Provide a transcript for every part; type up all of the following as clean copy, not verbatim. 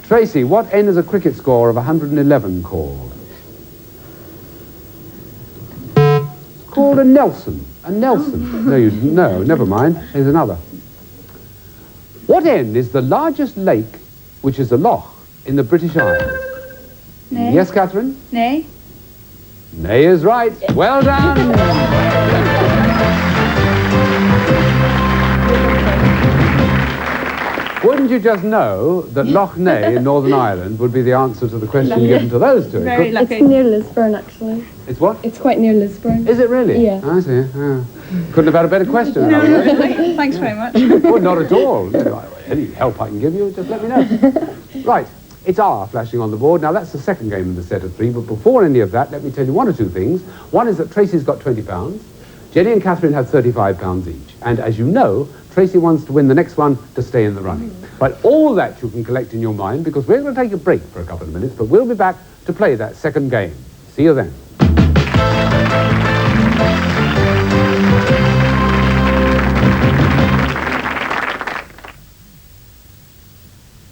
Tracy, what N is a cricket score of 111 called? Called a Nelson. A Nelson. No, never mind. Here's another. What N is the largest lake, which is a loch, in the British Isles? Nay. Yes, Catherine? Nay. Nay is right. Well done. Wouldn't you just know that Loch Ness in Northern Ireland would be the answer to the question given to those two? Very lucky. It's near Lisburn, actually. It's what? It's quite near Lisburn. Is it really? Yeah. I see. Yeah. Couldn't have had a better question. Thanks very much. Well, not at all. Any help I can give you, just let me know. Right. It's R flashing on the board. Now, that's the second game in the set of three, but before any of that, let me tell you one or two things. One is that Tracy's got £20. Jenny and Catherine have £35 each. And as you know, Tracy wants to win the next one to stay in the running. But all that you can collect in your mind, because we're going to take a break for a couple of minutes, but we'll be back to play that second game. See you then.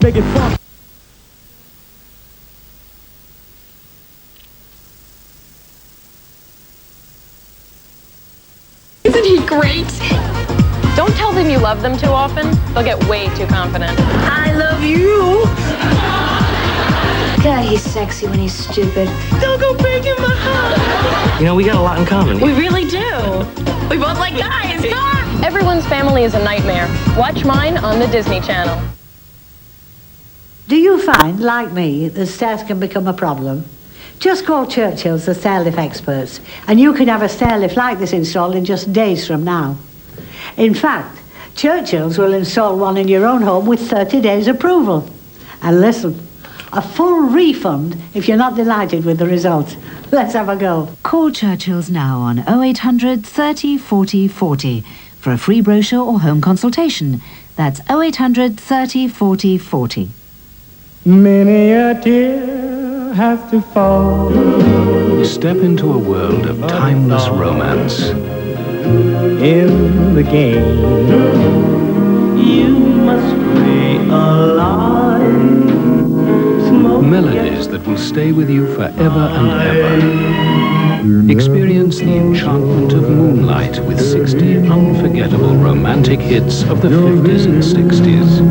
Make it fun. Isn't he great? Don't tell them you love them too often. They'll get way too confident. I love you. God, he's sexy when he's stupid. Don't go breaking my heart. You know, we got a lot in common. We really do. We both like guys. Come on. Everyone's family is a nightmare. Watch mine on the Disney Channel. Do you find, like me, that stairs can become a problem? Just call Churchill's, the stair lift experts, and you can have a stair lift like this installed in just days from now. In fact, Churchill's will install one in your own home with 30 days approval. And listen, a full refund if you're not delighted with the results. Let's have a go. Call Churchill's now on 0800 30 40 40 for a free brochure or home consultation. That's 0800 30 40 40. Many a tear has to fall. Step into a world of timeless romance. In the game, you must play alive. Melodies that will stay with you forever and ever. Experience the enchantment of Moonlight with 60 unforgettable romantic hits of the 50s and 60s.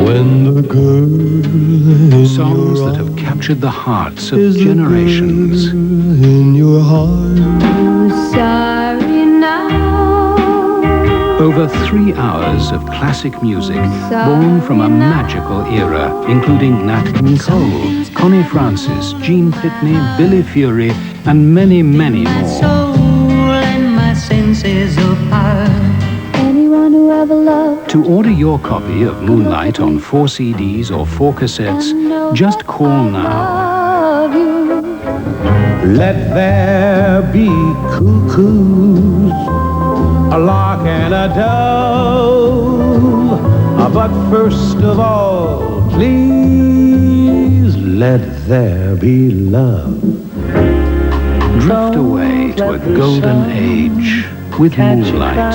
When the girl Songs that have captured the hearts of generations. In your heart. Sorry now. Over 3 hours of classic music born from a magical era, including Nat King Cole, Connie Francis, Gene Pitney, Billy Fury, and many, many more. Soul and my senses of power. Anyone who ever loved. To order your copy of Moonlight on 4 CDs or 4 cassettes, just call now. Let there be cuckoos, a lark and a dove. But first of all, please let there be love. Drift away to a golden age with Moonlight,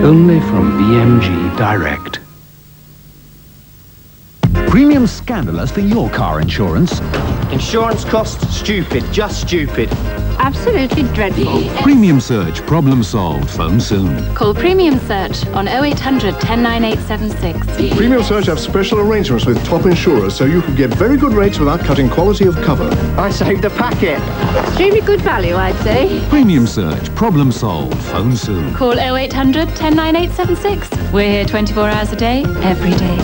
only from BMG Direct. Premium scandalous for your car insurance. Insurance costs stupid, just stupid. Absolutely dreadful. Premium Search, problem solved. Phone soon. Call Premium Search on 0800 109876. Premium Search have special arrangements with top insurers, so you can get very good rates without cutting quality of cover. I saved a packet. Extremely good value, I'd say. Premium Search, problem solved. Phone soon. Call 0800 109876. We're here 24 hours a day, every day.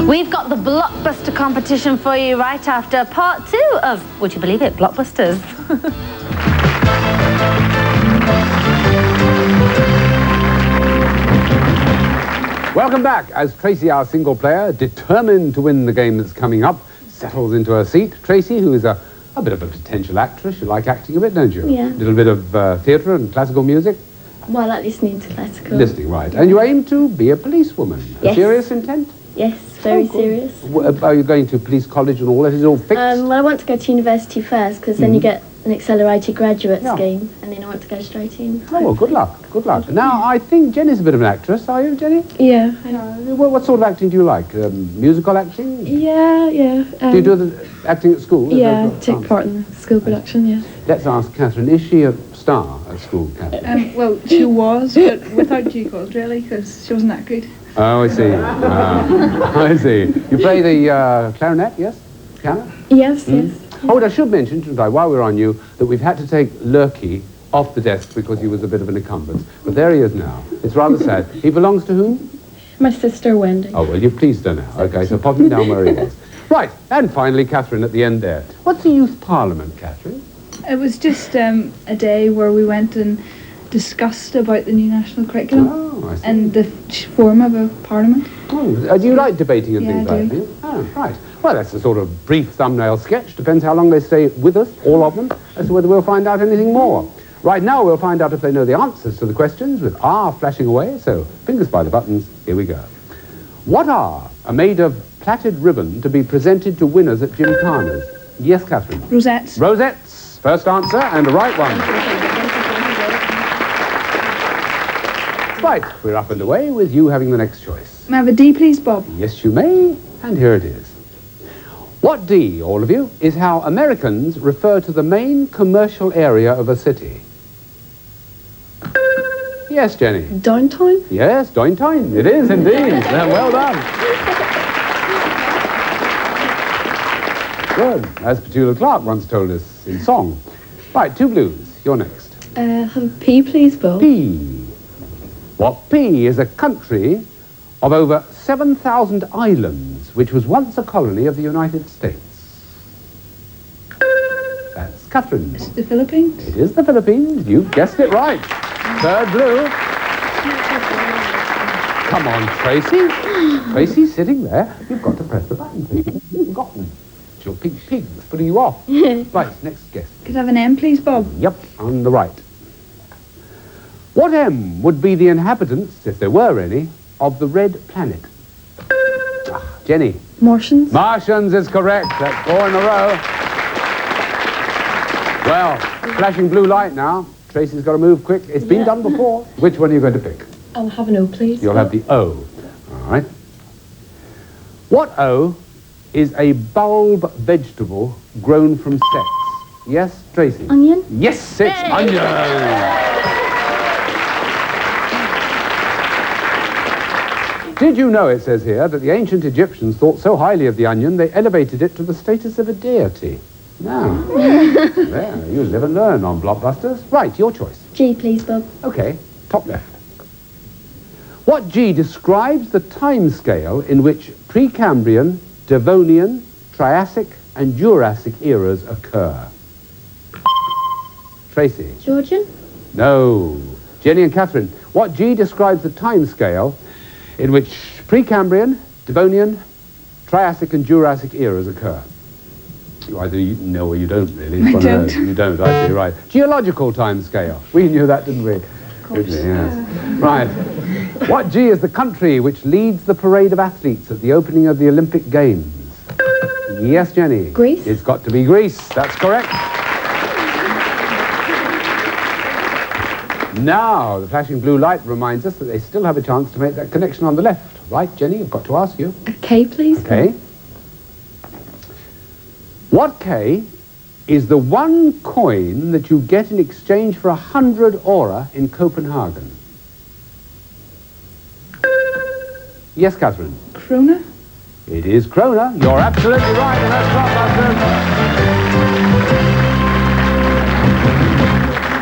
We've got the blockbuster competition for you right after part 2 of, would you believe it, Blockbusters. Welcome back as Tracy, our single player, determined to win the game that's coming up, settles into her seat. Tracy, who is a bit of a potential actress. You like acting a bit, don't you? Yeah. A little bit of theatre and classical music. Well, I like listening to classical. Listening, right. And you aim to be a policewoman. Yes. A serious intent? Yes, very serious. Are you going to police college and all that? Is it all fixed? Well, I want to go to university first, because then you get an accelerated graduate Yeah. scheme, and then I want to go straight in. Oh, well, good luck. Good luck. Now, I think Jenny's a bit of an actress, are you, Jenny? Yeah. What sort of acting do you like? Musical acting? Yeah. Do you do the acting at school? Yeah, take part in the school production, yeah. Let's ask Catherine, is she a star at school, Catherine? Well, she was, but without due cause, really, because she wasn't that good. Oh, I see. I see. You play the clarinet, yes? Piano? Yes, yes. Oh, and I should mention, shouldn't I, while we're on you, that we've had to take Lurky off the desk because he was a bit of an encumbrance. But there he is now. It's rather sad. He belongs to whom? My sister Wendy. Oh, well, you pleased her now. Okay, so pop him down where he was. Right, and finally, Catherine at the end there. What's the Youth Parliament, Catherine? It was just a day where we went and discussed about the new national curriculum Oh, I see. and the form of a parliament. Oh, do you like debating and Yeah, things I like do. that? Oh, right. Well, that's a sort of brief thumbnail sketch. Depends how long they stay with us, all of them, as to whether we'll find out anything more. Right now, we'll find out if they know the answers to the questions with R flashing away. So, fingers by the buttons, here we go. What are made of plaited ribbon to be presented to winners at Gymkhanas? Yes, Catherine. Rosettes. Rosettes. First answer, and the right one. Right, we're up and away with you having the next choice. May I have a D, please, Bob? Yes, you may, and here it is. What D, all of you, is how Americans refer to the main commercial area of a city? Yes, Jenny. Downtown? Yes, downtown. It is indeed. Well done. Good. As Petula Clark once told us in song. Right, two blues. You're next. Have a P, please, Bob. P. What P is a country of over 7,000 islands, which was once a colony of the United States. That's Catherine. It's the Philippines. It is the Philippines. You've guessed it right. Third blue. Come on, Tracy. Tracy's sitting there. You've got to press the button, please. You've forgotten. It's your pig that's putting you off. Right, next guess. Could I have an M, please, Bob? Yep, on the right. What M would be the inhabitants, if there were any, of the red planet? Jenny. Martians? Martians is correct. That's 4 in a row. Well, flashing blue light now. Tracy's got to move quick. It's been done before. Which one are you going to pick? I'll have an O, please. You'll have the O. All right. What O is a bulb vegetable grown from sex? Yes, Tracy? Onion? Yes, it's onion. Did you know, it says here, that the ancient Egyptians thought so highly of the onion, they elevated it to the status of a deity? Now, there, you live and learn on Blockbusters. Right, your choice. G, please, Bob. Okay, top left. What G describes the time scale in which Precambrian, Devonian, Triassic, and Jurassic eras occur? Tracy? Georgian? No. Jenny and Catherine, what G describes the time scale in which Precambrian, Devonian, Triassic, and Jurassic eras occur? You either know or you don't, really. I don't. You don't, I see, right. Geological time scale. We knew that, didn't we? Of course. Yes. Right. What G is the country which leads the parade of athletes at the opening of the Olympic Games? Yes, Jenny. Greece? It's got to be Greece. That's correct. Now, the flashing blue light reminds us that they still have a chance to make that connection on the left. Right, Jenny, I've got to ask you. A K, please. Okay. What K is the one coin that you get in exchange for 100 ora in Copenhagen? Yes, Catherine. Krona? It is krona. You're absolutely right, and that's Blockbusters.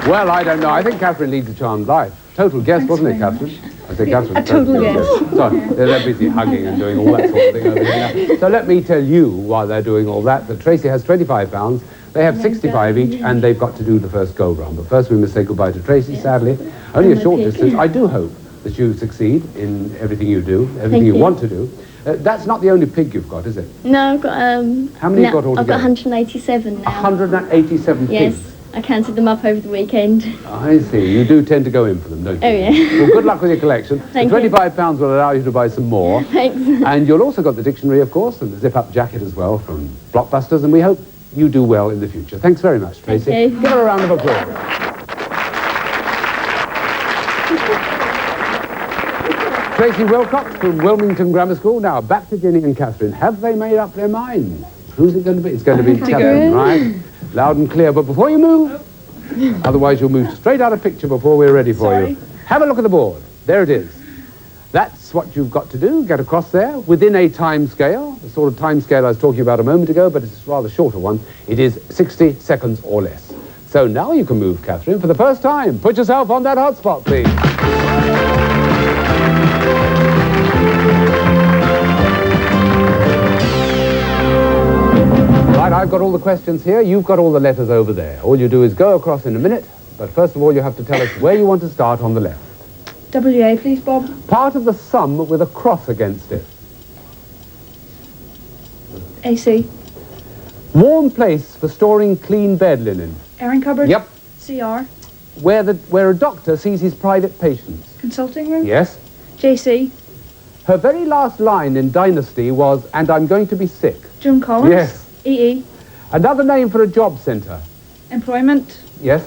Well, I don't know. I think Catherine leads a charmed life. Total guess, Thanks wasn't it, very Catherine? I say Catherine. A total guess. Sorry, they're busy hugging and doing all that sort of thing over here now. So let me tell you, while they're doing all that, that Tracy has £25. They have 65 each, and they've got to do the first go-round. But first we must say goodbye to Tracy, sadly. Only a short distance. I do hope that you succeed in everything you do, everything you want to do. That's not the only pig you've got, is it? No, I've got, How many have you got altogether? I've got 187 now. 187 Yes, pigs? I counted them up over the weekend. I see. You do tend to go in for them, don't you? Oh, yeah. Well, good luck with your collection. Thank the you. £25 will allow you to buy some more. Thanks. And you'll also got the dictionary, of course, and the zip-up jacket as well from Blockbusters, and we hope you do well in the future. Thanks very much, Tracy. Thank you. Give her a round of applause. Tracy Wilcox from Wilmington Grammar School. Now, back to Jenny and Catherine. Have they made up their minds? Who's it going to be? It's going to be Catherine, right? Loud and clear. But before you move, otherwise you'll move straight out of picture before we're ready for you. Have a look at the board. There it is. That's what you've got to do. Get across there within a time scale, the sort of time scale I was talking about a moment ago, but it's a rather shorter one. It is 60 seconds or less. So now you can move, Catherine, for the first time. Put yourself on that hotspot, please. Right, I've got all the questions here. You've got all the letters over there. All you do is go across in a minute, but first of all you have to tell us where you want to start on the left. WA, please, Bob. Part of the sum with a cross against it. AC. Warm place for storing clean bed linen. Airing cupboard. Yep. CR. Where a doctor sees his private patients. Consulting room. Yes. JC. Her very last line in Dynasty was, "And I'm going to be sick." June Collins. Yes. EE. Another name for a job centre. Employment. Yes.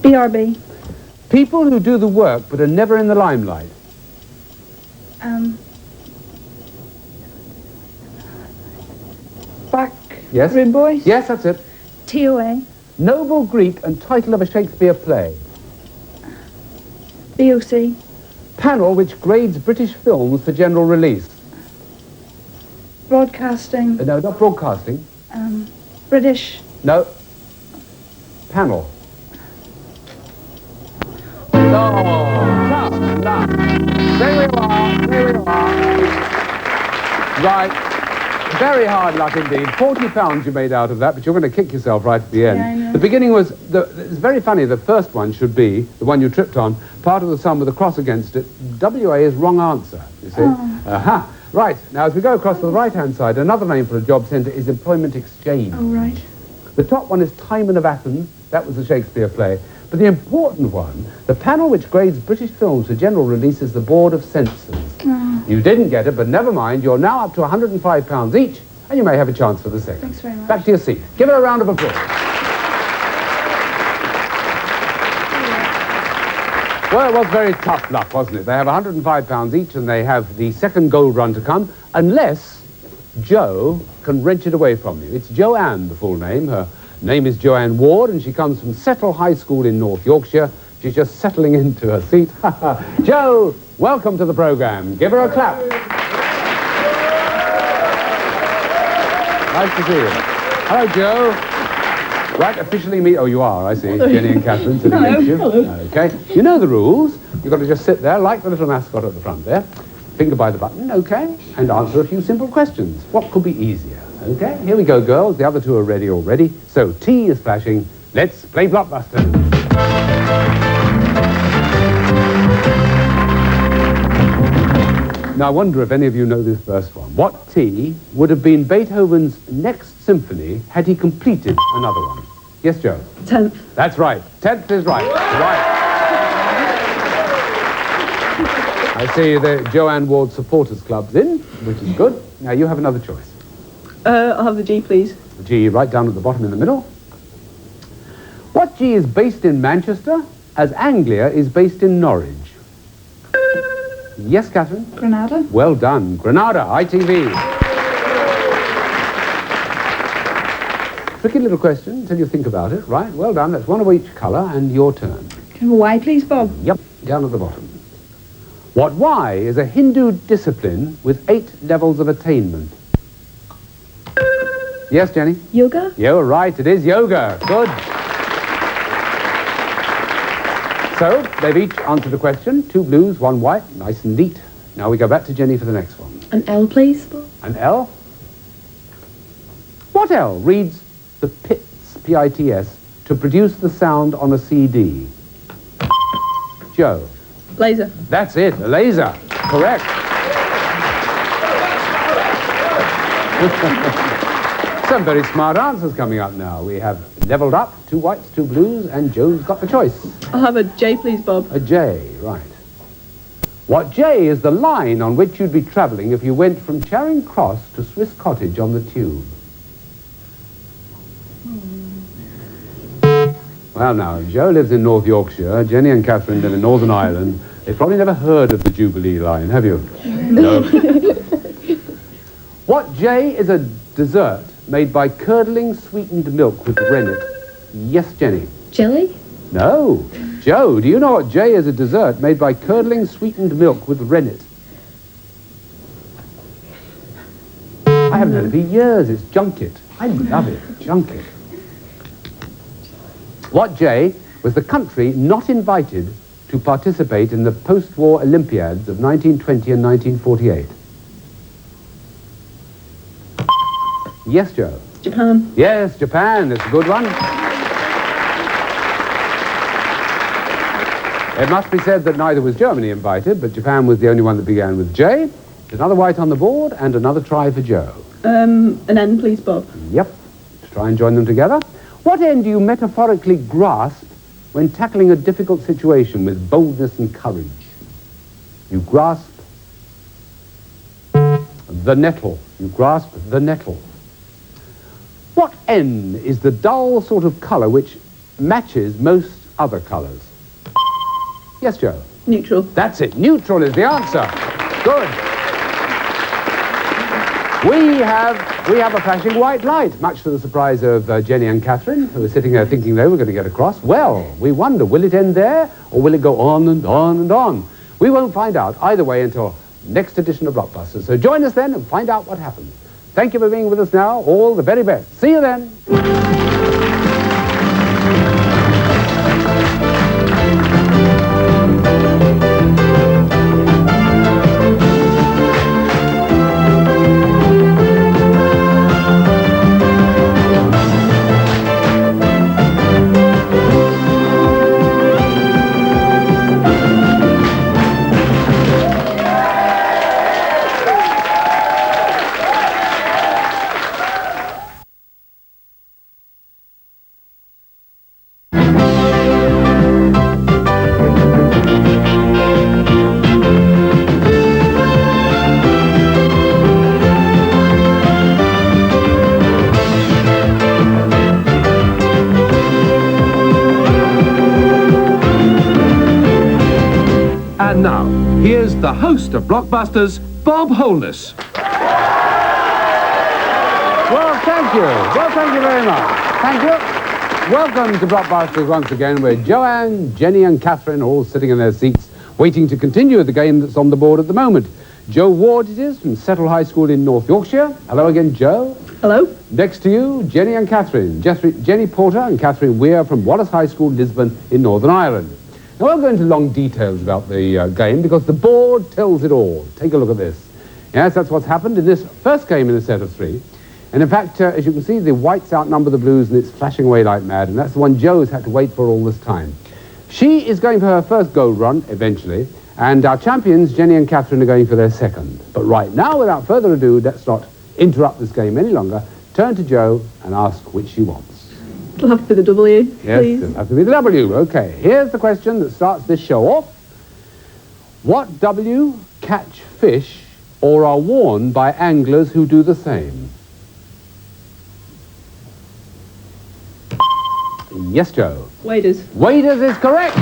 BRB. People who do the work but are never in the limelight. Back. Yes. Room boys. Yes, that's it. TOA. Noble Greek and title of a Shakespeare play. BOC. Panel which grades British films for general release. Broadcasting. No, not broadcasting. British. No. Panel. No. Tough luck. There we are. Right. Very hard luck indeed. £40 you made out of that, but you're going to kick yourself right at the end. Yeah, I know. The beginning was, it's very funny, the first one should be, the one you tripped on, part of the sum with a cross against it. WA is wrong answer, you see. Oh. Aha. Right, now as we go across to the right-hand side, another name for a job centre is employment exchange. Oh, right. The top one is Timon of Athens. That was a Shakespeare play. But the important one, the panel which grades British films for general release is the Board of Censors. Oh. You didn't get it, but never mind. You're now up to £105 each, and you may have a chance for the second. Thanks very much. Back to your seat. Give her a round of applause. Well, it was very tough luck, wasn't it? They have £105 each, and they have the second gold run to come, unless Joe can wrench it away from you. It's Joanne, the full name. Her name is Joanne Ward, and she comes from Settle High School in North Yorkshire. She's just settling into her seat. Joe, welcome to the programme. Give her a clap. Nice to see you. Hello, Joe. Right, officially meet... Oh, you are, I see. Jenny and Catherine sitting next to you. Okay. You know the rules. You've got to just sit there, like the little mascot at the front there. Finger by the button, okay? And answer a few simple questions. What could be easier? Okay, here we go, girls. The other two are ready already. So, T is flashing. Let's play Blockbuster. Now, I wonder if any of you know this first one. What T would have been Beethoven's next symphony had he completed another one? Yes, Joe? 10th. That's right. 10th is right. Right. I see the Joanne Ward Supporters Club's in, which is good. Now, you have another choice. I'll have the G, please. The G right down at the bottom in the middle. What G is based in Manchester, as Anglia is based in Norwich? Yes, Catherine? Granada. Well done. Granada, ITV. Tricky little question until you think about it. Right, well done. That's one of each colour, and your turn. Can I have a Y, please, Bob? Yep, down at the bottom. What Y is a Hindu discipline with 8 levels of attainment? Yes, Jenny? Yoga. You're right, it is yoga. Good. So, they've each answered a question. 2 blues, 1 white. Nice and neat. Now we go back to Jenny for the next one. An L, please, Bob. An L? What L reads the pits, P-I-T-S, to produce the sound on a CD? Joe? Laser. That's it, a laser. Correct. Some very smart answers coming up now. We have leveled up, 2 whites, 2 blues, and Joe's got the choice. I'll have a J, please, Bob. A J, right. What J is the line on which you'd be travelling if you went from Charing Cross to Swiss Cottage on the tube? Well, now, Joe lives in North Yorkshire, Jenny and Catherine live in Northern Ireland. They've probably never heard of the Jubilee line, have you? No. What J is a dessert made by curdling sweetened milk with rennet? Yes, Jenny. Jelly? No. Joe, do you know what J is a dessert made by curdling sweetened milk with rennet? I haven't had it for years. It's junket. I love it. Junket. What J was the country not invited to participate in the post-war Olympiads of 1920 and 1948? Yes, Joe. Japan. Yes, Japan. That's a good one. It must be said that neither was Germany invited, but Japan was the only one that began with J. There's another white on the board and another try for Joe. An N, please, Bob. Yep. To try and join them together. What end do you metaphorically grasp when tackling a difficult situation with boldness and courage? You grasp the nettle. You grasp the nettle. What N is the dull sort of colour which matches most other colours? Yes, Joe? Neutral. That's it. Neutral is the answer. Good. We have a flashing white light, much to the surprise of Jenny and Catherine, who are sitting there thinking they were going to get across. Well, we wonder, will it end there, or will it go on and on and on? We won't find out either way until next edition of Blockbusters. So join us then and find out what happens. Thank you for being with us now. All the very best. See you then. And now, here's the host of Blockbusters, Bob Holness. Well, thank you. Well, thank you very much. Thank you. Welcome to Blockbusters once again, where Joanne, Jenny and Catherine are all sitting in their seats, waiting to continue the game that's on the board at the moment. Joe Ward it is, from Settle High School in North Yorkshire. Hello again, Joe. Hello. Next to you, Jenny and Catherine. Jenny Porter and Catherine Weir from Wallace High School, Lisbon in Northern Ireland. Now, I won't go into long details about the game because the board tells it all. Take a look at this. Yes, that's what's happened in this first game in a set of three. And in fact, as you can see, the whites outnumber the blues and it's flashing away like mad, and that's the one Joe's had to wait for all this time. She is going for her first gold run, eventually, and our champions, Jenny and Catherine, are going for their second. But right now, without further ado, let's not interrupt this game any longer. Turn to Joe and ask which she wants. It'll have to be the W, yes, please. It'll have to be the W. Okay, here's the question that starts this show off. What W catch fish or are worn by anglers who do the same? Yes, Joe. Waders. Waders is correct.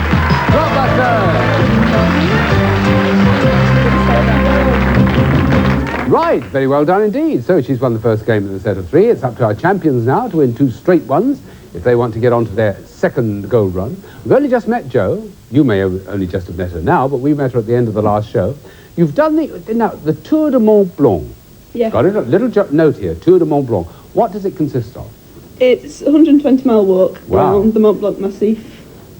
Right, very well done indeed. So she's won the first game in the set of three. It's up to our champions now to win two straight ones if they want to get on to their second gold run. We've only just met Jo. You may only just have met her now, but we met her at the end of the last show. You've done the Tour de Mont Blanc. Yeah. Got a little note here, Tour de Mont Blanc. What does it consist of? It's a 120-mile walk Wow. around the Mont Blanc Massif,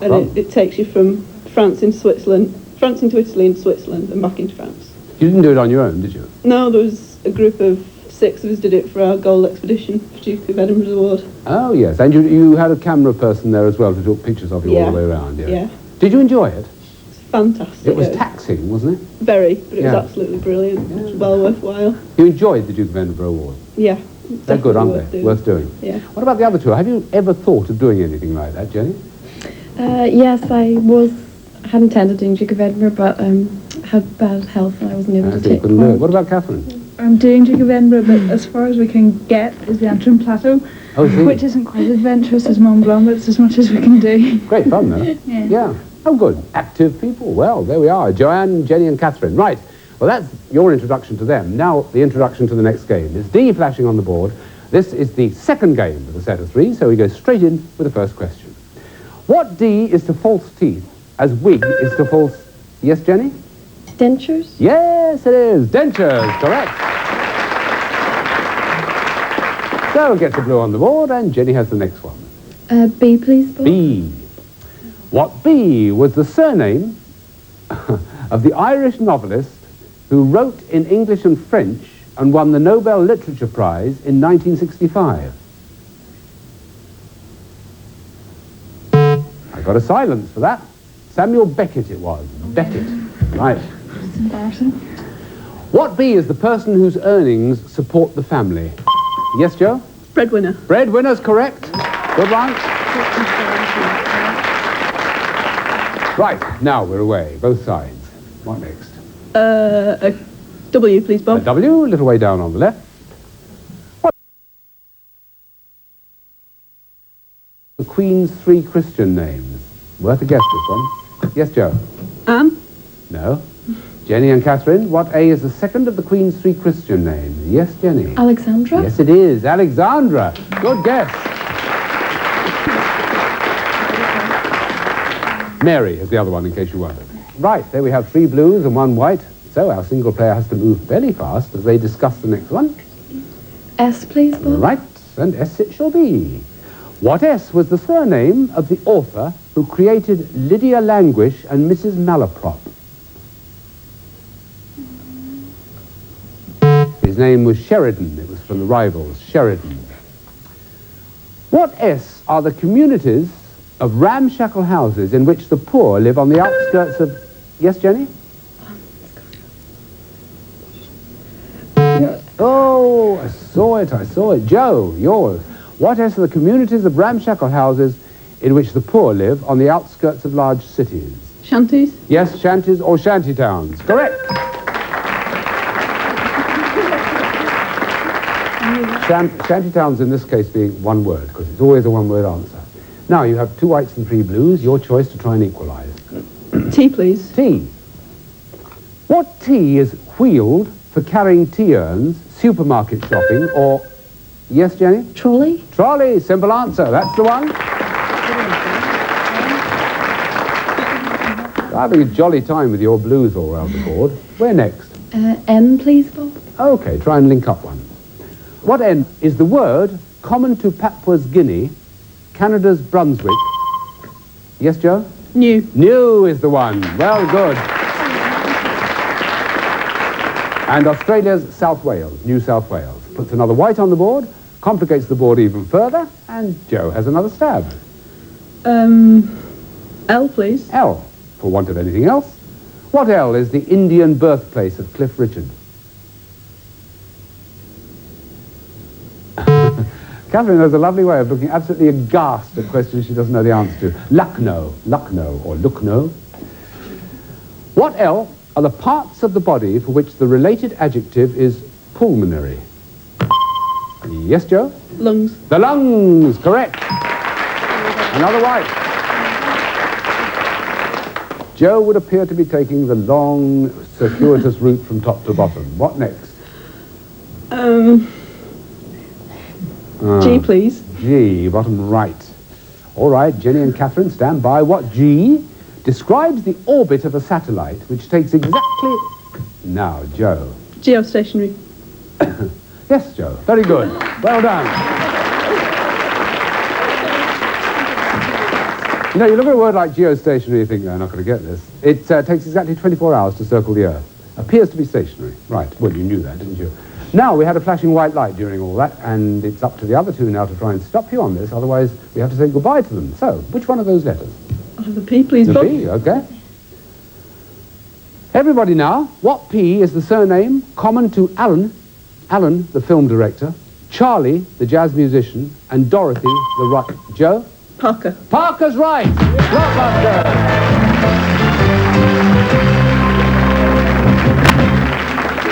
and it takes you from France into Switzerland, France into Italy into Switzerland, and back into France. You didn't do it on your own, did you? No, there was a group of 6 of us did it for our gold expedition for Duke of Edinburgh's award. Oh, yes. And you had a camera person there as well to take pictures of you all the way around, yeah? Yeah. Did you enjoy it? It's fantastic. It was taxing, wasn't it? Very, but it was Yeah. absolutely brilliant. It was well worthwhile. You enjoyed the Duke of Edinburgh Award? Yeah. They're good, aren't definitely they? Worth doing. Yeah. What about the other two? Have you ever thought of doing anything like that, Jenny? Yes, I had intended doing Duke of Edinburgh, but had bad health and I wasn't able to So you take couldn't do it. part. What about Catherine? I'm doing Duke of Edinburgh, but as far as we can get is the Antrim Plateau, Oh, see. which isn't quite as adventurous as Mont Blanc, but it's as much as we can do. Great fun, though. Yeah. Yeah. Oh, good. Active people. Well, there we are. Joanne, Jenny and Catherine. Right. Well, that's your introduction to them. Now, the introduction to the next game. There's D flashing on the board. This is the second game of the set of three, so we go straight in with the first question. What D is to false teeth as wig is to false... Yes, Jenny? Dentures? Yes, it is. Dentures, correct. So, gets a blue on the board, and Jenny has the next one. B, please, Bob. B. What B was the surname of the Irish novelist who wrote in English and French and won the Nobel Literature Prize in 1965? I got a silence for that. Samuel Beckett it was. Beckett. Right. It's embarrassing. What B is the person whose earnings support the family? Yes, Joe? Breadwinner. Breadwinner's correct. Good one. Right, now we're away, both sides. What next? A W, please, A Bob. W, a little way down on the left. What? The Queen's three Christian names. Worth a guess, this one. Yes, Joe? Anne. No. Jenny and Catherine, what A is the second of the Queen's three Christian names? Yes, Jenny? Alexandra? Yes, it is. Alexandra. Good guess. Mary is the other one, in case you wondered. Right, there we have 3 blues and 1 white. So our single player has to move fairly fast as they discuss the next one. S, please, Bob. Right, and S it shall be. What S was the surname of the author who created Lydia Languish and Mrs. Malaprop? His name was Sheridan. It was from the Rivals, Sheridan. What S are the communities of ramshackle houses in which the poor live on the outskirts of... Yes, Jenny? Oh, I saw it. Joe, yours. What S are the communities of ramshackle houses in which the poor live on the outskirts of large cities? Shanties. Yes, shanties or shanty towns. Correct. Shanty towns in this case being one word, because it's always a one-word answer. Now, you have 2 whites and 3 blues. Your choice to try and equalise. T, please. T. What T is wheeled for carrying tea urns, supermarket shopping, or... Yes, Jenny? Trolley? Trolley, simple answer. That's the one. Having a jolly time with your blues all round the board. Where next? M, please, Bob. Okay, try and link up one. What N is the word common to Papua's Guinea, Canada's Brunswick? Yes, Joe? New. New is the one. Well, good. And Australia's South Wales, New South Wales. Puts another white on the board, complicates the board even further, and Joe has another stab. L, please. L, for want of anything else. What L is the Indian birthplace of Cliff Richard? Catherine has a lovely way of looking absolutely aghast at questions she doesn't know the answer to. Lucknow, or Lucknow. What L are the parts of the body for which the related adjective is pulmonary? Yes, Joe? Lungs. The lungs, correct. Another white. Joe would appear to be taking the long, circuitous route from top to bottom. What next? G, please. G, bottom right. All right, Jenny and Catherine, stand by. What G describes the orbit of a satellite which takes exactly... Now, Joe. Geostationary. Yes, Joe. Very good. Well done. You know, you look at a word like geostationary, you think, no, I'm not going to get this. It takes exactly 24 hours to circle the Earth. Appears to be stationary. Right. Well, you knew that, didn't you? Now, we had a flashing white light during all that, and it's up to the other 2 now to try and stop you on this, otherwise we have to say goodbye to them. So, which one of those letters? I'll have the P, please, The Bob. P, okay. Everybody now, what P is the surname common to Alan, the film director, Charlie, the jazz musician, and Dorothy, the rock... Joe? Parker. Parker's right! Blockbuster!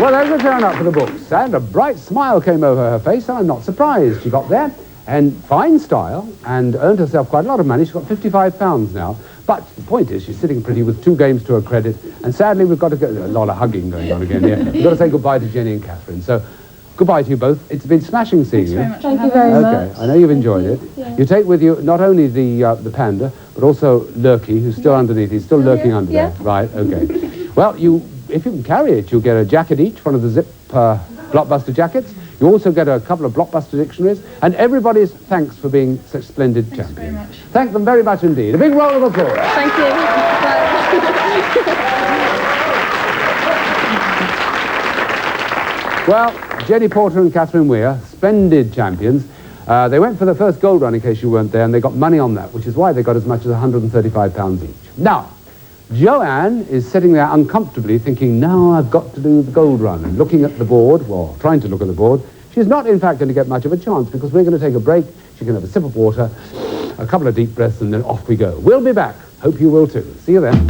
Well, there's a turn up for the books, and a bright smile came over her face, and I'm not surprised. She got there, and fine style, and earned herself quite a lot of money. She's got £55 now. But the point is, she's sitting pretty with 2 games to her credit, and sadly, we've got to get a lot of hugging going on again here. We've got to say goodbye to Jenny and Catherine. So, goodbye to you both. It's been smashing seeing you. Thank you very much. Okay, I know you've enjoyed it. Yeah. You take with you not only the panda, but also Lurky, who's still underneath. He's still lurking under there. Right, okay. Well, if you can carry it, you'll get a jacket each, one of the Zip Blockbuster jackets. You also get a couple of Blockbuster dictionaries, and everybody's thanks for being such splendid champions. Very much. Thank them very much indeed. A big round of applause. Thank you. Well, Jenny Porter and Catherine Weir, splendid champions. They went for their first gold run, in case you weren't there, and they got money on that, which is why they got as much as £135 each. Now, Joanne is sitting there uncomfortably thinking, now I've got to do the gold run, and looking at the board, well, trying to look at the board. She's not, in fact, going to get much of a chance, because we're going to take a break. She can have a sip of water, a couple of deep breaths, and then off we go. We'll be back. Hope you will too. See you then.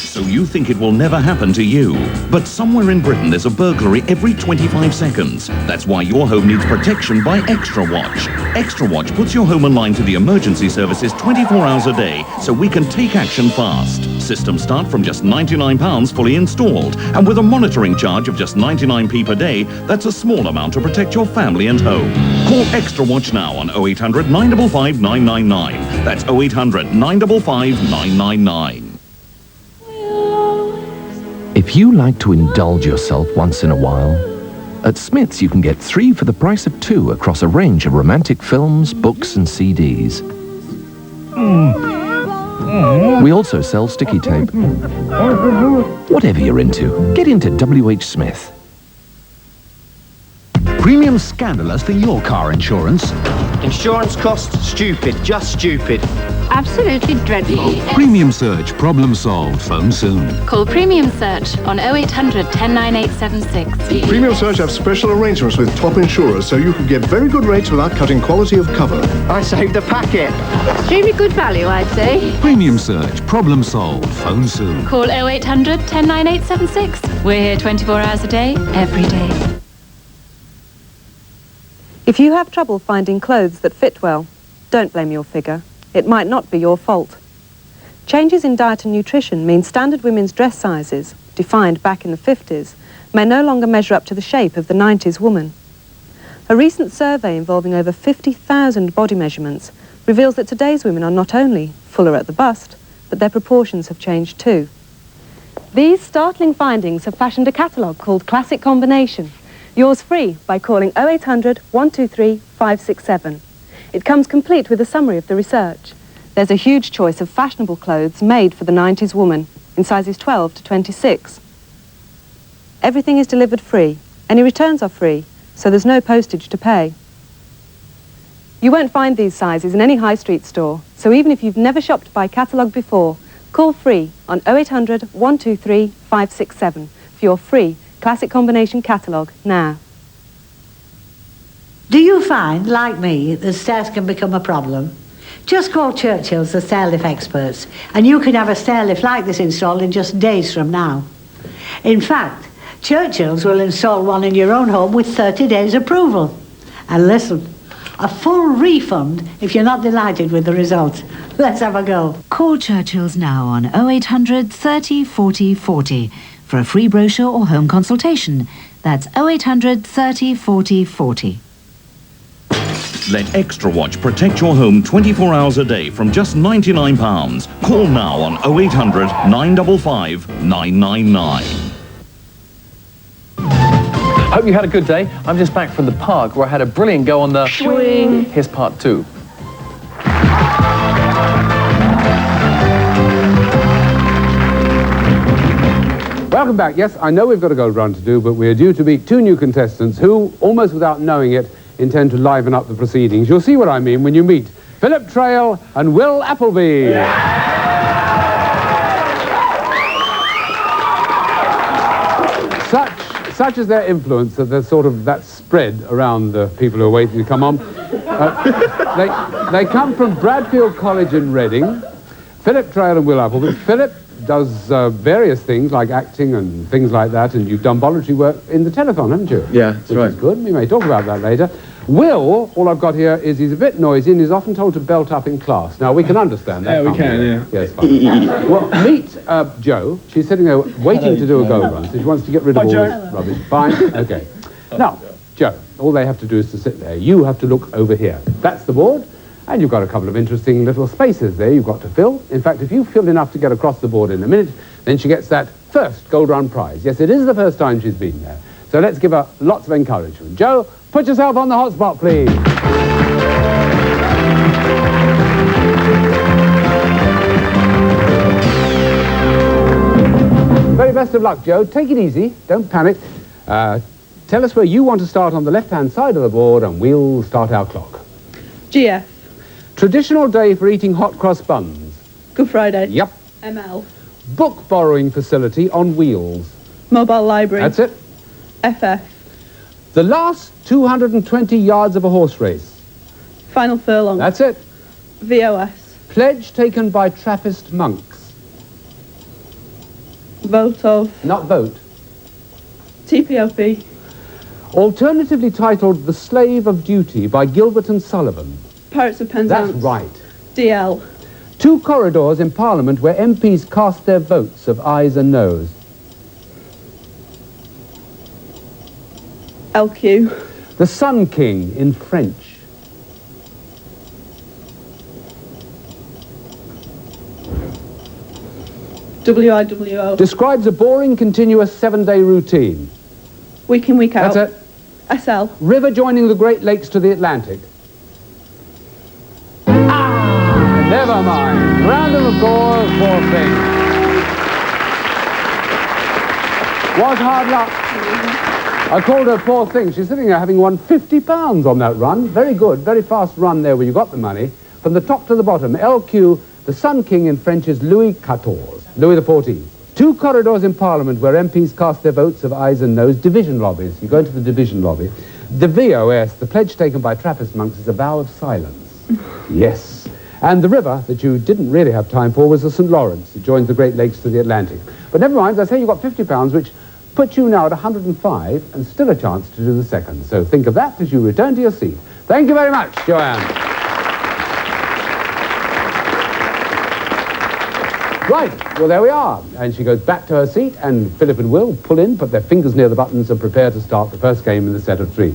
So you think it will never happen to you. But somewhere in Britain there's a burglary every 25 seconds. That's why your home needs protection by Extra Watch. Extra Watch puts your home online to the emergency services 24 hours a day, so we can take action fast. Systems start from just £99 fully installed, and with a monitoring charge of just 99p per day, that's a small amount to protect your family and home. Call Extra Watch now on 0800 955 999. That's 0800 955 999. If you like to indulge yourself once in a while, at Smith's you can get 3 for the price of 2 across a range of romantic films, books and CDs. We also sell sticky tape. Whatever you're into, get into WH Smith. Premium scandalous for your car insurance. Insurance costs stupid, just stupid. Absolutely dreadful. Premium search, problem solved, phone soon. Call Premium Search on 0800 109876. Premium Search have special arrangements with top insurers, so you can get very good rates without cutting quality of cover. I saved a packet. Extremely good value, I'd say. Premium search, problem solved, phone soon. Call 0800 109876. We're here 24 hours a day, every day. If you have trouble finding clothes that fit well, don't blame your figure. It might not be your fault. Changes in diet and nutrition mean standard women's dress sizes, defined back in the 50s, may no longer measure up to the shape of the 90s woman. A recent survey involving over 50,000 body measurements reveals that today's women are not only fuller at the bust, but their proportions have changed too. These startling findings have fashioned a catalogue called Classic Combination, yours free by calling 0800 123 567. It comes complete with a summary of the research. There's a huge choice of fashionable clothes made for the 90s woman in sizes 12 to 26. Everything is delivered free. Any returns are free, so there's no postage to pay. You won't find these sizes in any high street store, so even if you've never shopped by catalogue before, call free on 0800 123 567 for your free Classic Combination catalogue now. Do you find, like me, that stairs can become a problem? Just call Churchill's, the stair lift experts, and you can have a stair lift like this installed in just days from now. In fact, Churchill's will install one in your own home with 30 days approval. And listen, a full refund if you're not delighted with the results. Let's have a go. Call Churchill's now on 0800 30 40 40 for a free brochure or home consultation. That's 0800 30 40 40. Let Extra Watch protect your home 24 hours a day from just £99. Call now on 0800 955 999. Hope you had a good day. I'm just back from the park where I had a brilliant go on the swing. Here's part 2. Welcome back. Yes, I know we've got a gold run to do, but we're due to meet 2 new contestants who, almost without knowing it, intend to liven up the proceedings. You'll see what I mean when you meet Philip Trail and Will Appleby. such is their influence that there's sort of that spread around the people who are waiting to come on. They come from Bradfield College in Reading. Philip Trail and Will Appleby. Philip does various things like acting and things like that, and you've done voluntary work in the telethon, haven't you? Yeah, that's right. Which is good. We may talk about that later. Will, all I've got here is he's a bit noisy and he's often told to belt up in class. Now, we can understand that. Yeah, we can, yeah. Yes, fine. Well, meet Jo. She's sitting there waiting to do a go run, so she wants to get rid of all this rubbish. Fine, okay. Now, Jo, all they have to do is to sit there. You have to look over here. That's the board, and you've got a couple of interesting little spaces there you've got to fill. In fact, if you fill enough to get across the board in a minute, then she gets that first gold run prize. Yes, it is the first time she's been there. So let's give her lots of encouragement. Jo, put yourself on the hot spot, please. Very best of luck, Jo. Take it easy. Don't panic. Tell us where you want to start on the left-hand side of the board, and we'll start our clock. GF. Traditional day for eating hot cross buns. Good Friday. Yep. ML. Book borrowing facility on wheels. Mobile library. That's it. FF. The last 220 yards of a horse race. Final furlong. That's it. VOS. Pledge taken by Trappist monks. Vote of. Not vote. TPOP. Alternatively titled The Slave of Duty by Gilbert and Sullivan. Pirates of Penzance. That's right. DL. 2 corridors in Parliament where MPs cast their votes of ayes and noes. LQ. The Sun King in French. WIWO. Describes a boring, continuous 7-day routine. Week in, week out. That's it. SL. River joining the Great Lakes to the Atlantic. Never mind. Round of applause for Thing. Was hard luck. I called her Poor Thing. She's sitting there having won £50 on that run. Very good, very fast run there where you got the money. From the top to the bottom, LQ, the Sun King in French is Louis XIV, Louis XIV. 2 corridors in Parliament where MPs cast their votes of ayes and noes, division lobbies. You go into the division lobby. The VOS, the pledge taken by Trappist monks, is a vow of silence. Yes. And the river that you didn't really have time for was the St. Lawrence. It joins the Great Lakes to the Atlantic. But never mind, as I say, you got £50, which puts you now at 105 and still a chance to do the second. So think of that as you return to your seat. Thank you very much, Joanne. Right, well, there we are. And she goes back to her seat, and Philip and Will pull in, put their fingers near the buttons, and prepare to start the first game in the set of 3.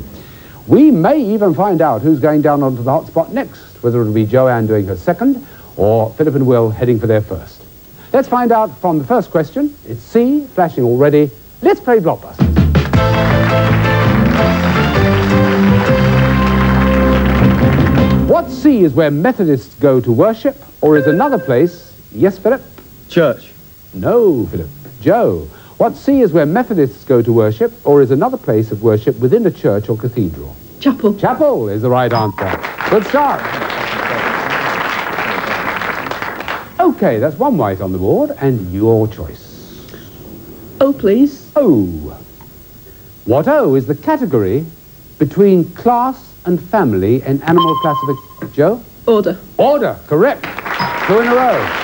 We may even find out who's going down onto the hot spot next, whether it'll be Joanne doing her second, or Philip and Will heading for their first. Let's find out from the first question. It's C, flashing already. Let's play Blockbusters. What C is where Methodists go to worship, or is another place... Yes, Philip? Church. No, Philip. Joe. What C is where Methodists go to worship, or is another place of worship within a church or cathedral? Chapel. Chapel is the right answer. Good start. Okay, that's 1 white on the board, and your choice. O, please. O. What O is the category between class and family in animal classification? Joe? Order. Order, correct. 2 in a row.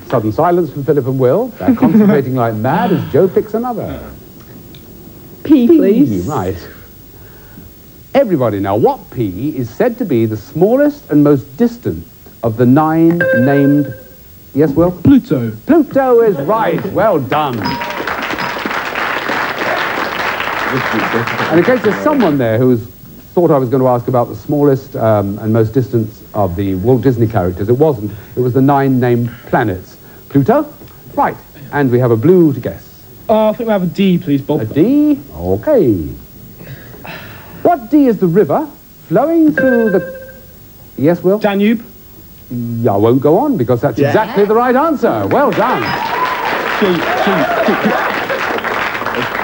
Sudden silence from Philip and Will. They're concentrating like mad as Joe picks another. P, please. Right. Everybody now, what P is said to be the smallest and most distant of the 9 named... Yes, Will? Pluto. Pluto is right. Well done. And in case there's someone there who's thought I was going to ask about the smallest and most distant of the Walt Disney characters, it wasn't. It was the 9 named planets. Pluto? Right. And we have a blue to guess. I think we have a D, please, Bob. A D? Okay. What D is the river flowing through the... Yes, Will? Danube. Yeah, I won't go on because that's exactly the right answer. Well done.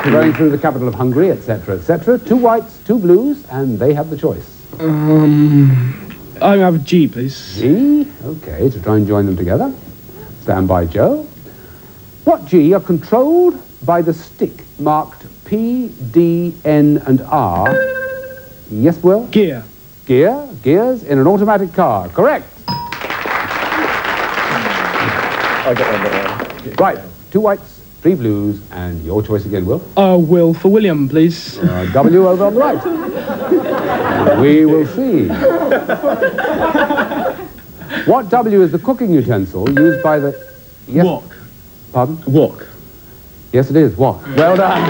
Flowing through the capital of Hungary, etc., etc. 2 whites, 2 blues, and they have the choice. I have a G, please. G? Okay, to try and join them together. Stand by, Joe. What G are controlled by the stick marked P, D, N and R? Yes, Will? Gear. Gear? Gears in an automatic car. Correct. I got one. Right. 2 whites, 3 blues, and your choice again, Will. Will for William, please. W over on the right. We will see. What W is the cooking utensil used by the... Yes. Wok. Pardon? Wok. Yes, it is. Wok. Well done.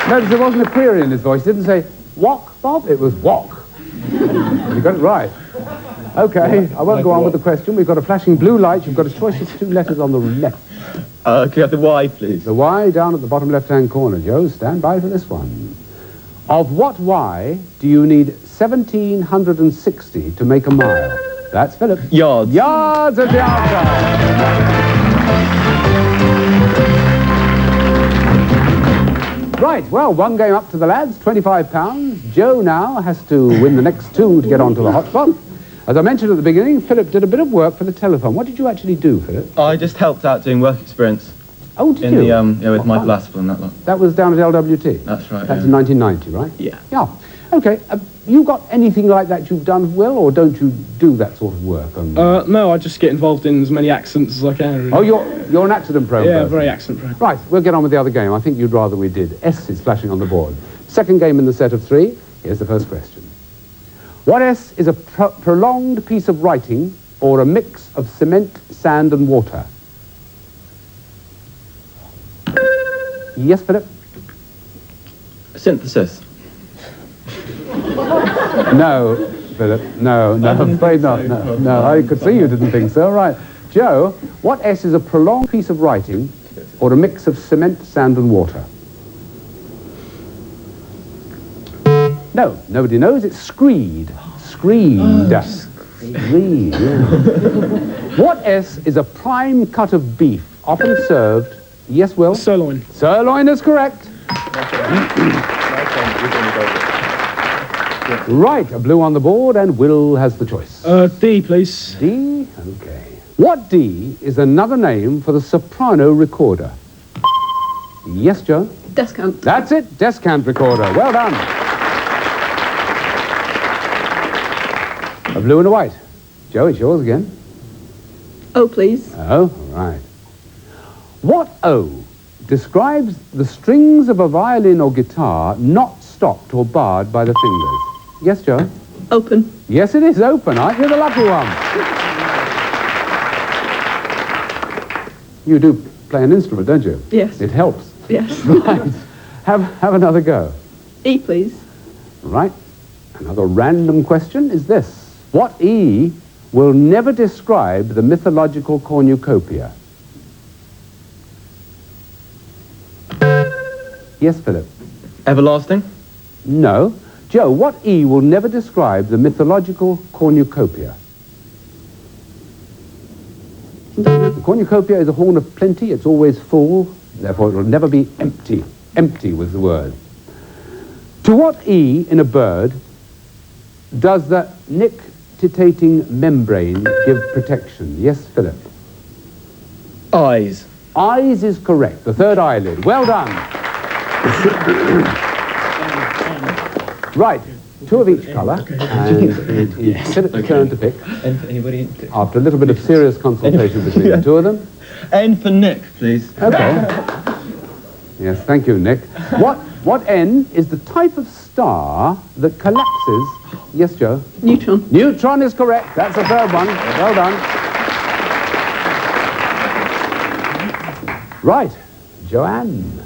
Notice there wasn't a query in his voice. He didn't say, wok, Bob? It was wok. You got it right. Okay, I won't go on with the question. We've got a flashing blue light. You've got a choice of 2 letters on the left. Can you have the Y, please? The Y down at the bottom left-hand corner. Joe, stand by for this one. Of what Y do you need 1,760 to make a mile? That's Philip. Yards. Yards is the answer. Right, well, 1 game up to the lads, £25. Joe now has to win the next 2 to get onto the hotspot. As I mentioned at the beginning, Philip did a bit of work for the telephone. What did you actually do, Philip? I just helped out doing work experience. Oh, did you? In with Michael Aspel and that lot. That was down at LWT? That's right. That's in 1990, right? Yeah. Yeah. Okay, you got anything like that you've done, Will, or don't you do that sort of work? No, I just get involved in as many accents as I can. Really. Oh, you're an accident-prone Yeah, person. very accident-prone. Right, we'll get on with the other game. I think you'd rather we did. S is flashing on the board. Second game in the set of 3. Here's the first question. What S is a prolonged piece of writing or a mix of cement, sand and water? Yes, Philip? Synthesis. No, Philip. No, I'm afraid not. No, I could see you didn't think so. Right. Joe, what S is a prolonged piece of writing or a mix of cement, sand and water? No, nobody knows. It's screed. Screed. Screed, yeah. What S is a prime cut of beef, often served... Yes, Will? Sirloin. Sirloin is correct. Right, a blue on the board, and Will has the choice. D, please. D? Okay. What D is another name for the soprano recorder? Yes, Joe? Descant. That's it, descant recorder. Well done. A blue and a white. Joe, it's yours again. O, please. Oh, right. What O describes the strings of a violin or guitar not stopped or barred by the fingers? Yes, Joe? Open. Yes, it is open. Aren't you the lucky one? You do play an instrument, don't you? Yes. It helps. Yes. Right. Have another go. E, please. Right. Another random question is this. What E will never describe the mythological cornucopia? Yes, Philip? Everlasting? No. Joe, what E will never describe the mythological cornucopia? The cornucopia is a horn of plenty. It's always full. Therefore, it will never be empty. Empty was the word. To what E in a bird does the nictitating membrane give protection? Yes, Philip? Eyes. Eyes is correct. The third eyelid. Well done. Right. 2 of each colour, and it is Philip's turn to pick. N for anybody? After a little bit of serious consultation between the 2 of them. N for Nick, please. Okay. Yes, thank you, Nick. What N is the type of star that collapses... Yes, Joe? Neutron. Neutron is correct. That's the third one. Well done. Right. Joanne.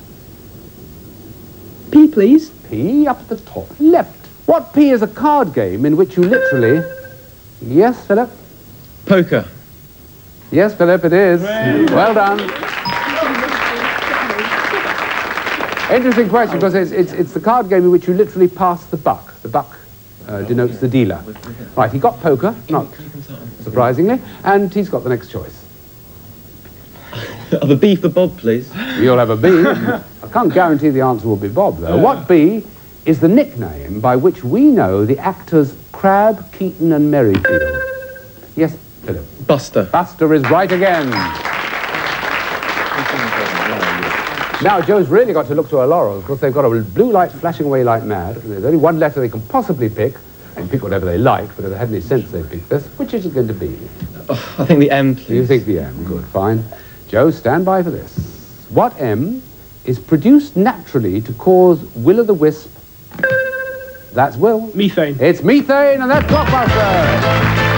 P, please. P up at the top left. What P is a card game in which you literally... Yes, Philip? Poker. Yes, Philip, it is. Well done. Interesting question, because it's the card game in which you literally pass the buck. The buck denotes the dealer. Right, he got poker, not surprisingly, and he's got the next choice. Have a B for Bob, please. You'll have a B. I can't guarantee the answer will be Bob, though. What B is the nickname by which we know the actors Crabbe, Keaton and Merrifield? Yes, Philip. Buster. Buster is right again. Now, Joe's really got to look to her laurels, because they've got a blue light flashing away like mad, and there's only one letter they can possibly pick, and pick whatever they like, but if they had any sense they'd pick this. Which is it going to be? Oh, I think the M, please. You think the M, good, fine. Joe, stand by for this. What M is produced naturally to cause will-o'-the-wisp? That's Will. Methane. It's methane, and that's Blockbuster!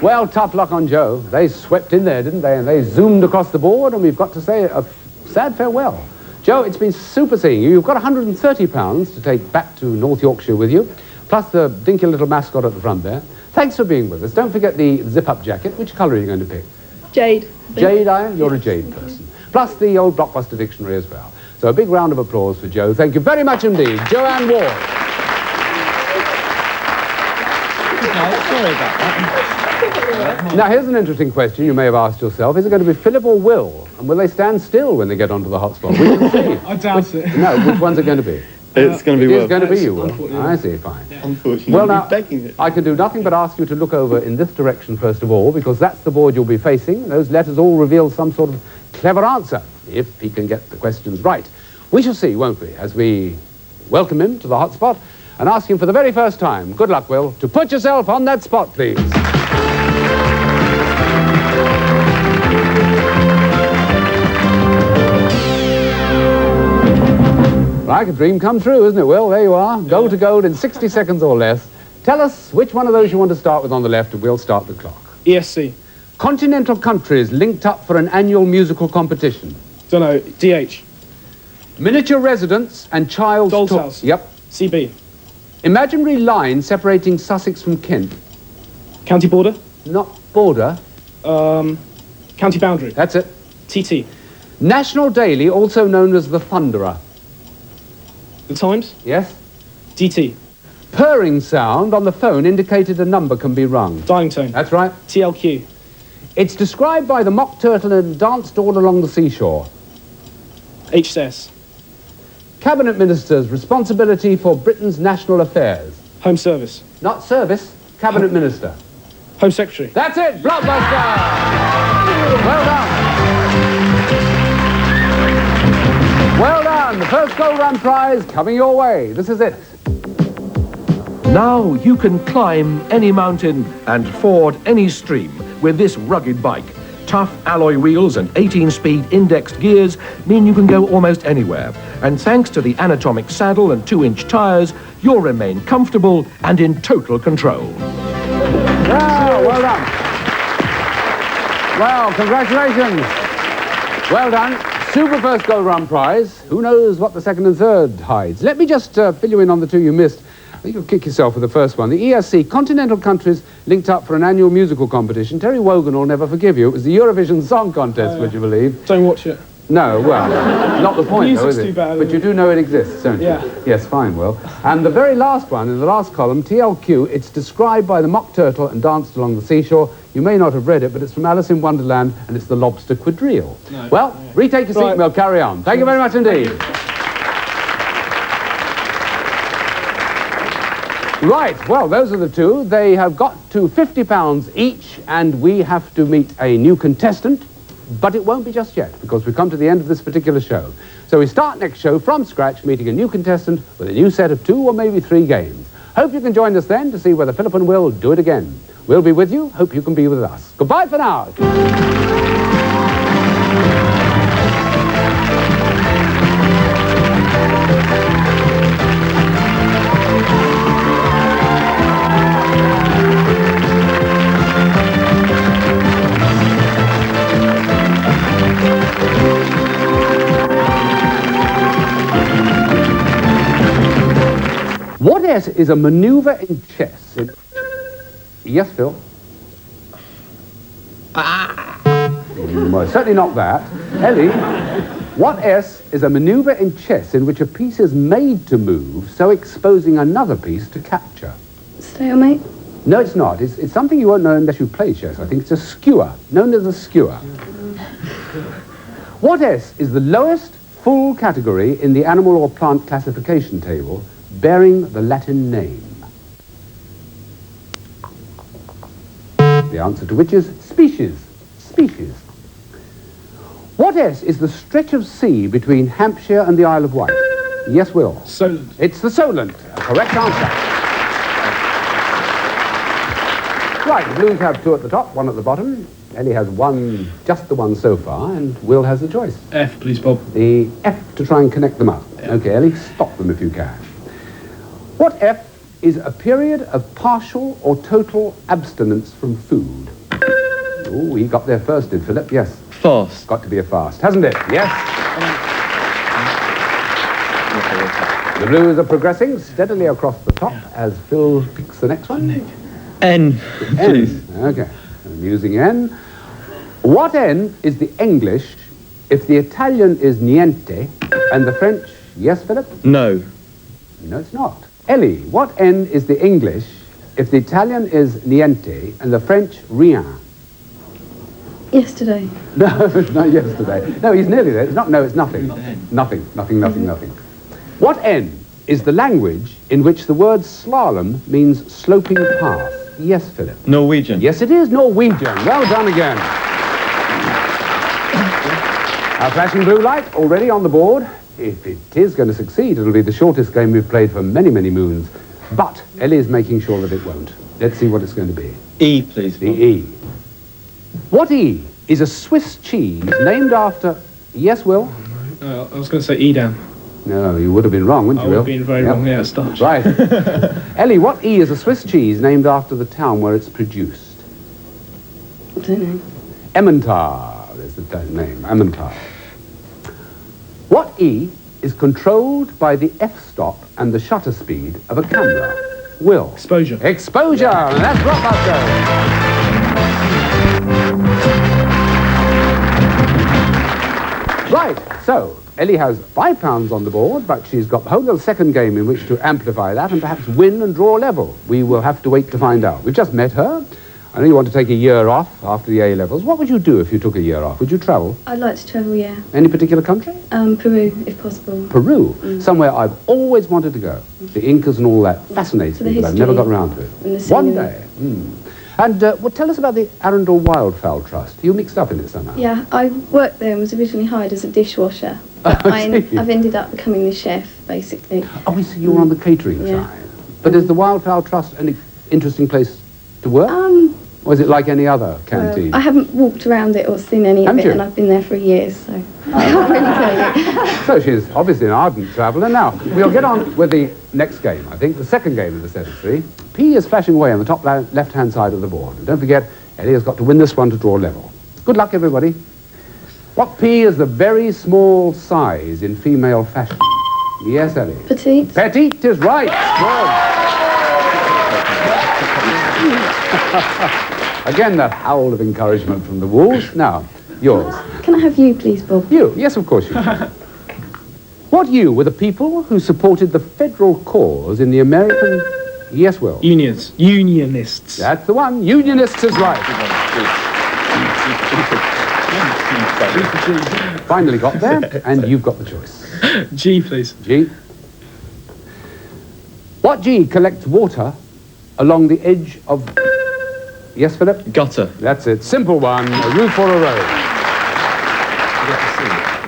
Well, tough luck on Joe. They swept in there, didn't they? And they zoomed across the board, and we've got to say a sad farewell. Joe, it's been super seeing you. You've got £130 to take back to North Yorkshire with you, plus the dinky little mascot at the front there. Thanks for being with us. Don't forget the zip-up jacket. Which colour are you going to pick? Jade. Jade, you're a jade person. Plus the old Blockbuster dictionary as well. So a big round of applause for Joe. Thank you very much indeed. Joanne Ward. Sorry about that. Now, here's an interesting question you may have asked yourself. Is it going to be Philip or Will? And will they stand still when they get onto the hotspot? We can see. I doubt it. No, which one's it going to be? It's going to be Will. It's going to be you, Will. I see, fine. Yeah. Unfortunately. Well, now, I can do nothing but ask you to look over in this direction first of all, because that's the board you'll be facing. Those letters all reveal some sort of clever answer, if he can get the questions right. We shall see, won't we, as we welcome him to the hotspot and ask him for the very first time, good luck, Will, to put yourself on that spot, please. Like a dream come true, isn't it, Will? There you are. Gold to gold in 60 seconds or less. Tell us which one of those you want to start with on the left, and we'll start the clock. ESC. Continental countries linked up for an annual musical competition. Don't know. DH. Miniature residence and child's Doll's house. Yep. CB. Imaginary line separating Sussex from Kent. County border. Not border. County boundary. That's it. TT. National Daily, also known as the Thunderer. The Times. Yes. DT. Purring sound on the phone indicated a number can be rung. Dialing tone. That's right. TLQ. It's described by the mock turtle and danced all along the seashore. HSS. Cabinet Minister's responsibility for Britain's national affairs. Home Service. Not service, Cabinet Minister. Home Secretary. That's it, Blockbuster! Well done. Well done, the first Gold Run prize coming your way. This is it. Now you can climb any mountain and ford any stream with this rugged bike. Tough alloy wheels and 18-speed indexed gears mean you can go almost anywhere. And thanks to the anatomic saddle and 2-inch tyres, you'll remain comfortable and in total control. Wow, well done. Well, congratulations. Well done. Super first Gold Run prize. Who knows what the second and third hides? Let me just fill you in on the two you missed. I think you'll kick yourself with the first one. The ESC, continental countries linked up for an annual musical competition. Terry Wogan will never forgive you. It was the Eurovision Song Contest, would you believe? Don't watch it. No, well, not the point, though, is Music's it? too bad, But you do know it exists, don't you? Yeah. Yes, fine, Will. And the very last one, in the last column, TLQ, it's described by the mock turtle and danced along the seashore. You may not have read it, but it's from Alice in Wonderland, and it's the lobster quadrille. No. Well, retake your seat, and we'll carry on. Thank you very much indeed. Right, well, those are the two. They have got to £50 each, and we have to meet a new contestant. But it won't be just yet, because we've come to the end of this particular show. So we start next show from scratch, meeting a new contestant with a new set of 2 or maybe 3 games. Hope you can join us then to see whether Philip and Will do it again. We'll be with you. Hope you can be with us. Goodbye for now. What is a maneuver in chess? Yes, Phil? Well, certainly not that. Ellie, what is a maneuver in chess in which a piece is made to move, so exposing another piece to capture? Stalemate? No, it's not. It's something you won't know unless you play chess. I think it's a skewer, known as a skewer. What is the lowest full category in the animal or plant classification table, bearing the Latin name? the answer to which is species. Species. What S is the stretch of sea between Hampshire and the Isle of Wight? Yes, Will. Solent. It's the Solent. A correct answer. Right, the Blues have 2 at the top, 1 at the bottom. Ellie has one, just the one so far, and Will has the choice. F, please, Bob. The F to try and connect them up. Okay, Ellie, stop them if you can. What F is a period of partial or total abstinence from food? Oh, he got there first, did Philip? Yes. Fast. Got to be a fast, hasn't it? Yes. The Blues are progressing steadily across the top as Phil picks the next one. N, please. Okay, I'm using N. What N is the English if the Italian is niente and the French, yes, Philip? No. No, it's not. Ellie, what N is the English if the Italian is niente and the French rien? Yesterday. No, it's not yesterday. No, he's nearly there. It's not, no, it's nothing. Nothing, nothing, nothing, nothing. What N is the language in which the word slalom means sloping path? Yes, Philip. Norwegian. Yes, it is Norwegian. Well done again. Our flashing blue light already on the board. If it is going to succeed, it'll be the shortest game we've played for many, many moons. But Ellie is making sure that it won't. Let's see what it's going to be. E, please. The E. What E is a Swiss cheese named after... Yes, Will? I was going to say Edam. No, you would have been wrong, wouldn't you, Will? I would have been very wrong, yeah, start. Right. Ellie, what E is a Swiss cheese named after the town where it's produced? I don't know. Emmental is the name, Emmental. What E is controlled by the f-stop and the shutter speed of a camera? Will? Exposure. Exposure! And that's Blockbuster! Right, so Ellie has £5 on the board, but she's got the whole little second game in which to amplify that and perhaps win and draw level. We will have to wait to find out. We've just met her. I know you want to take a year off after the A-levels. What would you do if you took a year off? Would you travel? I'd like to travel, yeah. Any particular country? Peru, if possible. Peru? Somewhere I've always wanted to go. The Incas and all that fascinates me, but I've never got around to it. One day. And well, tell us about the Arundel Wildfowl Trust. You mixed up in it somehow. Yeah, I worked there and was originally hired as a dishwasher. But I've ended up becoming the chef, basically. Oh, we see you're on the catering side. But is the Wildfowl Trust an interesting place to work? Or is it like any other canteen? I haven't walked around it or seen any of it, and I've been there for years, so I can't really tell you. So she's obviously an ardent traveller. Now, we'll get on with the next game, I think, the second game of the set of 3. P is flashing away on the top left-hand side of the board. And don't forget, Ellie has got to win this one to draw level. Good luck, everybody. What P is the very small size in female fashion? Yes, Ellie. Petite. Petite is right. Again, that howl of encouragement from the wolves. Now, yours. Can I have you, please, Bob? You? Yes, of course you can. What you were the people who supported the federal cause in the American... Yes, Will? Unions. Unionists. That's the one. Unionists is right. Finally got there, and you've got the choice. G, please. G. What G collects water along the edge of... Yes, Philip? Gutter. That's it. Simple one. A roof or a road.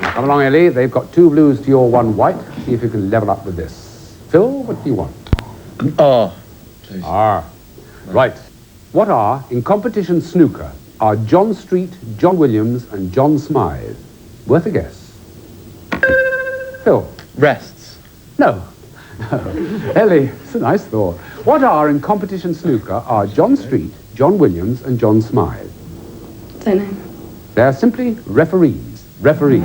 Now, come along, Ellie. They've got 2 blues to your 1 white. See if you can level up with this. Phil, what do you want? R, please. R. Right. What are, in competition snooker, are John Street, John Williams, and John Smythe? Worth a guess. Phil? Rests. No. Ellie, it's a nice thought. What are, in competition snooker, are John Street, John Williams, and John Smythe? Don't know. They're simply referees. Referees.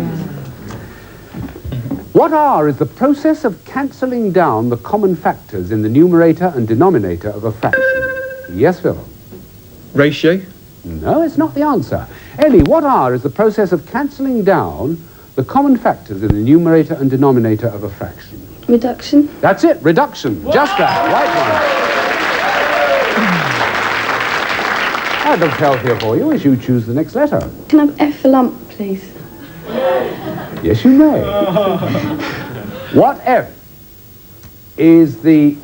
What R is the process of cancelling down the common factors in the numerator and denominator of a fraction? Yes, Phil? Ratio? No, it's not the answer. Ellie, what R is the process of cancelling down the common factors in the numerator and denominator of a fraction? Reduction. That's it, reduction. Just that, right one. I'd look healthier for you as you choose the next letter. Can I have F for lump, please? Yes, you may. What F is the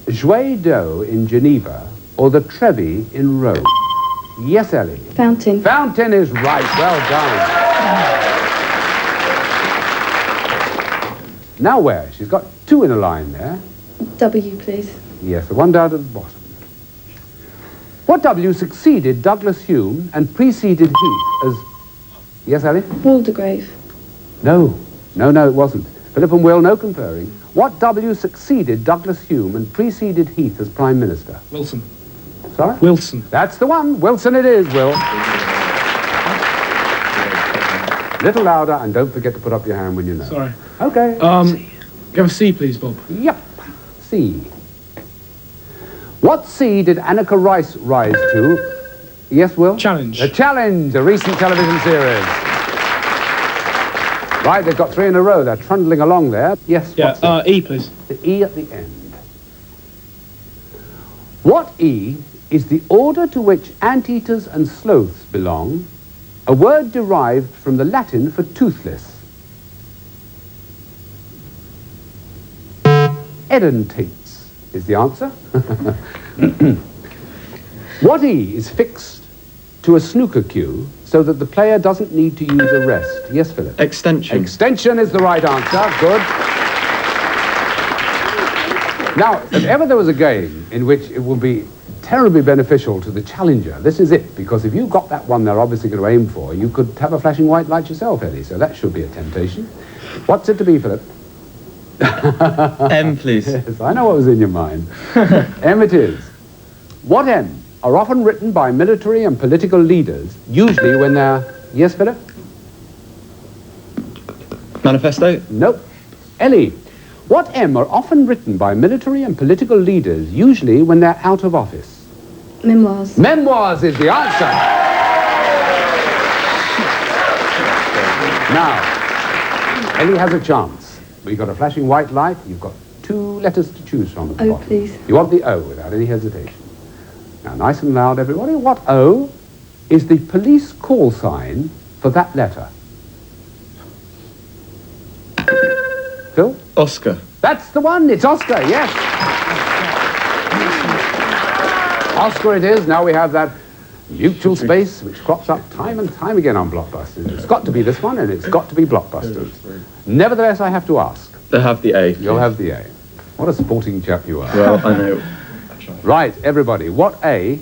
Jouet d'eau in Geneva or the Trevi in Rome? Yes, Ellie. Fountain. Fountain is right. Well done. Now where? She's got two in a line there. W, please. Yes, the one down at the bottom. What W succeeded Douglas Hume and preceded Heath as... Yes, Ellie? Waldegrave. No, it wasn't. Philip and Will, no comparing. What W succeeded Douglas Hume and preceded Heath as Prime Minister? Wilson. Sorry? Wilson. That's the one. Wilson it is, Will. Little louder, and don't forget to put up your hand when you know. Sorry. Okay. Give a C, please, Bob. Yep. C. What C did Annika Rice rise to? Yes, Will? Challenge. The Challenge, a recent television series. Right, they've got three in a row. They're trundling along there. Yes, Yeah, E, please. the E at the end. What E is the order to which anteaters and sloths belong, a word derived from the Latin for toothless? Edentates is the answer. What E is fixed to a snooker cue so that the player doesn't need to use a rest? Yes, Philip? Extension. Extension is the right answer. Good. Now, if ever there was a game in which it would be terribly beneficial to the challenger, this is it, because if you got that one they're obviously going to aim for, you could have a flashing white light yourself, Eddie, so that should be a temptation. What's it to be, Philip? M, please. Yes, I know what was in your mind. M it is. What M are often written by military and political leaders, usually when they're... Yes, Philip? Manifesto? Nope. Ellie, what M are often written by military and political leaders, usually when they're out of office? Memoirs. Memoirs is the answer. Now, Ellie has a chance. We've got a flashing white light. You've got two letters to choose from at the O, bottom. please. You want the O without any hesitation. Now, nice and loud, everybody. What O is the police call sign for that letter? Phil? Oscar. That's the one. It's Oscar, yes. Oscar it is. Now we have that mutual space which crops up time and time again on Blockbusters. It's got to be this one, and it's got to be Blockbusters. Nevertheless, I have to ask. They have the A. You'll have the A. What a sporting chap you are. Well, I know. Right, everybody. What A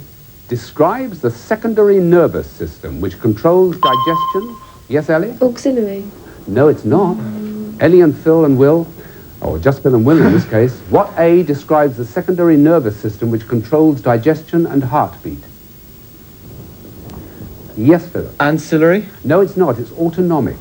describes the secondary nervous system which controls digestion? Yes, Ellie? Auxiliary. No, it's not. Ellie and Phil and Will, or just Phil and Will in this case. What A describes the secondary nervous system which controls digestion and heartbeat? Yes, Phil. Ancillary? No, it's not. It's autonomic.